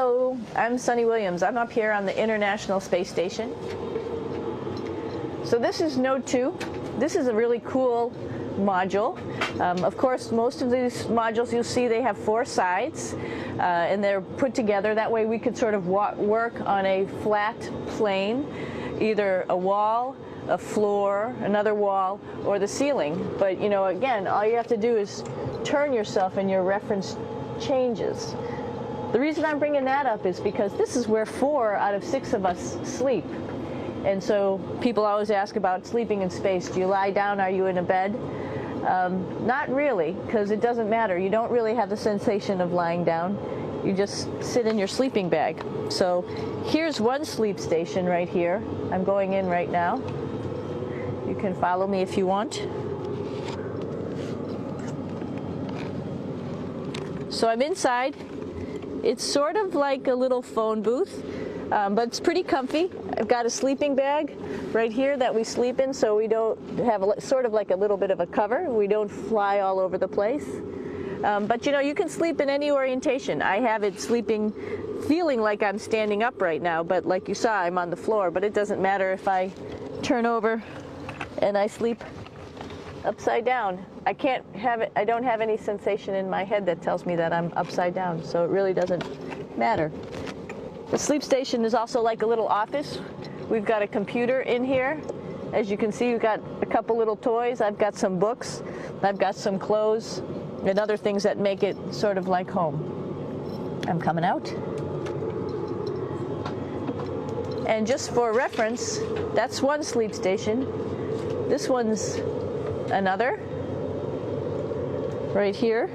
Hello, I'm Sunita Williams. I'm up here on the International Space Station. So this is Node 2. This is a really cool module. Of course, most of these modules you'll see they have 4 sides and they're put together. That way we could sort of work on a flat plane, either a wall, a floor, another wall, or the ceiling. But you know, again, all you have to do is turn yourself and your reference changes. The reason I'm bringing that up is because this is where 4 out of 6 of us sleep. And so people always ask about sleeping in space. Do you lie down? Are you in a bed? Not really, because it doesn't matter. You don't really have the sensation of lying down. You just sit in your sleeping bag. So here's one sleep station right here. I'm going in right now. You can follow me if you want. So I'm inside. It's sort of like a little phone booth, but it's pretty comfy. I've got a sleeping bag right here that we sleep in, so we don't have sort of like a little bit of a cover. We don't fly all over the place. But you know, you can sleep in any orientation. I have it sleeping, feeling like I'm standing up right now, but like you saw, I'm on the floor. But it doesn't matter if I turn over and I sleep upside down. I can't have it, I don't have any sensation in my head that tells me that I'm upside down, so it really doesn't matter. The sleep station is also like a little office. We've got a computer in here. As you can see, we've got a couple little toys. I've got some books. I've got some clothes and other things that make it sort of like home. I'm coming out. And just for reference, that's one sleep station. This one's another. Right here.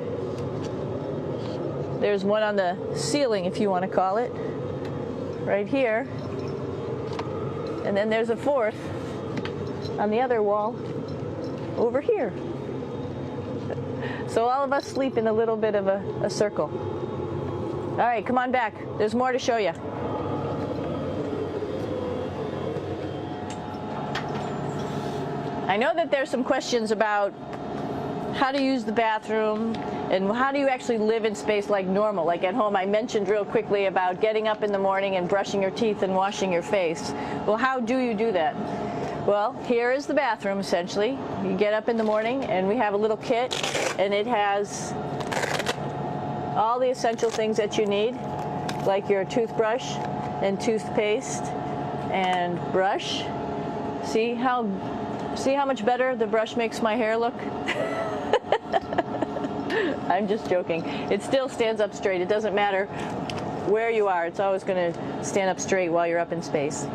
There's one on the ceiling, if you want to call it. Right here. And then there's a 4th on the other wall over here. So all of us sleep in a little bit of a circle. All right, come on back. There's more to show you. I know that there's some questions about how to use the bathroom and how do you actually live in space like normal, like at home. I mentioned real quickly about getting up in the morning and brushing your teeth and washing your face. Well, how do you do that? Well, here is the bathroom essentially. You get up in the morning and we have a little kit and it has all the essential things that you need, like your toothbrush and toothpaste and brush. See how much better the brush makes my hair look? I'm just joking. It still stands up straight. It doesn't matter where you are. It's always going to stand up straight while you're up in space.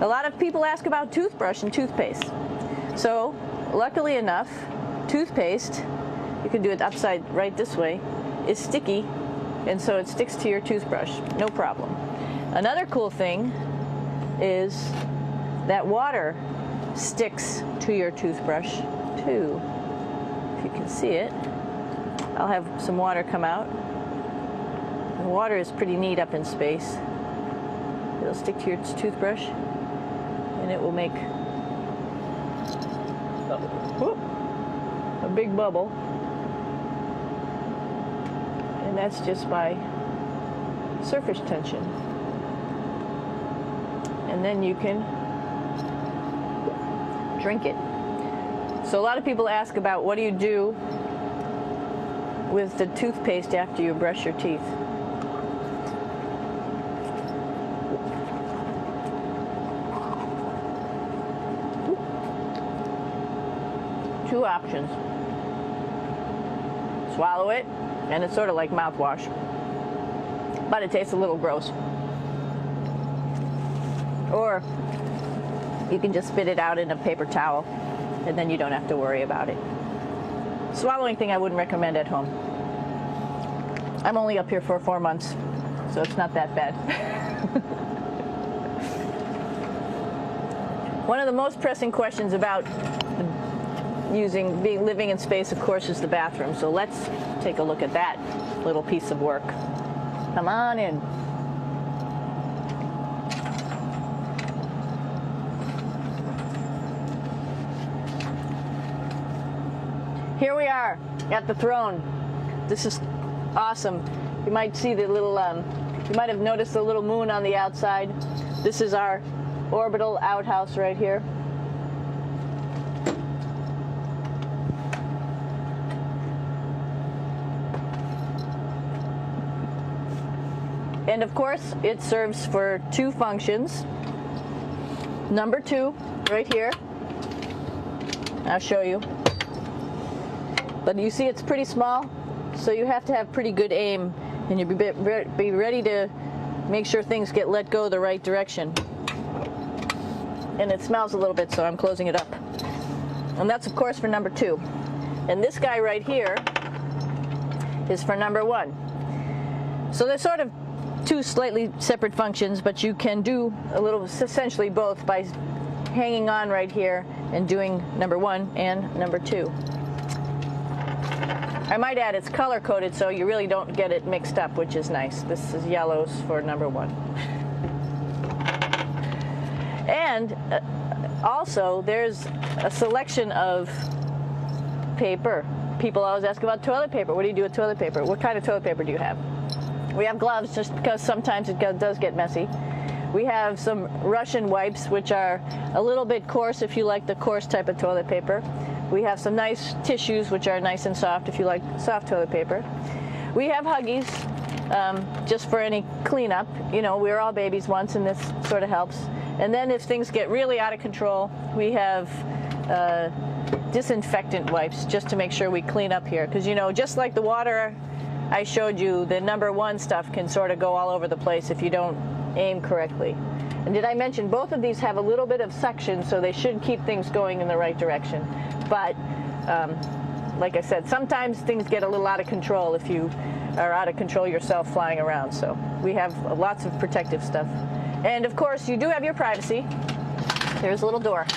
A lot of people ask about toothbrush and toothpaste. So, luckily enough, toothpaste, you can do it upside right this way, is sticky, and so it sticks to your toothbrush. No problem. Another cool thing is that water sticks to your toothbrush too. If you can see it, I'll have some water come out. The water is pretty neat up in space. It'll stick to your toothbrush and it will make a big bubble, and that's just by surface tension. And then you can drink it. So a lot of people ask about what do you do with the toothpaste after you brush your teeth. Two options. Swallow it, and it's sort of like mouthwash, but it tastes a little gross. Or you can just spit it out in a paper towel, and then you don't have to worry about it. Swallowing thing I wouldn't recommend at home. I'm only up here for 4 months, so it's not that bad. One of the most pressing questions about living in space, of course, is the bathroom. So let's take a look at that little piece of work. Come on in. Here we are at the throne. This is awesome. You might see the little You might have noticed a little moon on the outside. This is our orbital outhouse right here. And of course, it serves for two functions. Number 2, right here. I'll show you. But you see it's pretty small, so you have to have pretty good aim, and you be ready to make sure things get let go the right direction. And it smells a little bit, so I'm closing it up. And that's of course for number 2. And this guy right here is for number 1. So they're sort of two slightly separate functions, but you can do a little, essentially both, by hanging on right here and doing number 1 and number 2. I might add it's color coded, so you really don't get it mixed up, which is nice. This is yellows for number 1. And also there's a selection of paper. People always ask about toilet paper. What do you do with toilet paper? What kind of toilet paper do you have? We have gloves, just because sometimes it does get messy. We have some Russian wipes, which are a little bit coarse if you like the coarse type of toilet paper. We have some nice tissues, which are nice and soft if you like soft toilet paper. We have Huggies, just for any cleanup. You know, we were all babies once, and this sort of helps. And then if things get really out of control, we have disinfectant wipes, just to make sure we clean up here. Because, you know, just like the water I showed you, the number 1 stuff can sort of go all over the place if you don't aim correctly. And did I mention both of these have a little bit of suction, so they should keep things going in the right direction. But like I said, sometimes things get a little out of control if you are out of control yourself flying around. So we have lots of protective stuff. And of course, you do have your privacy. Here's a little door.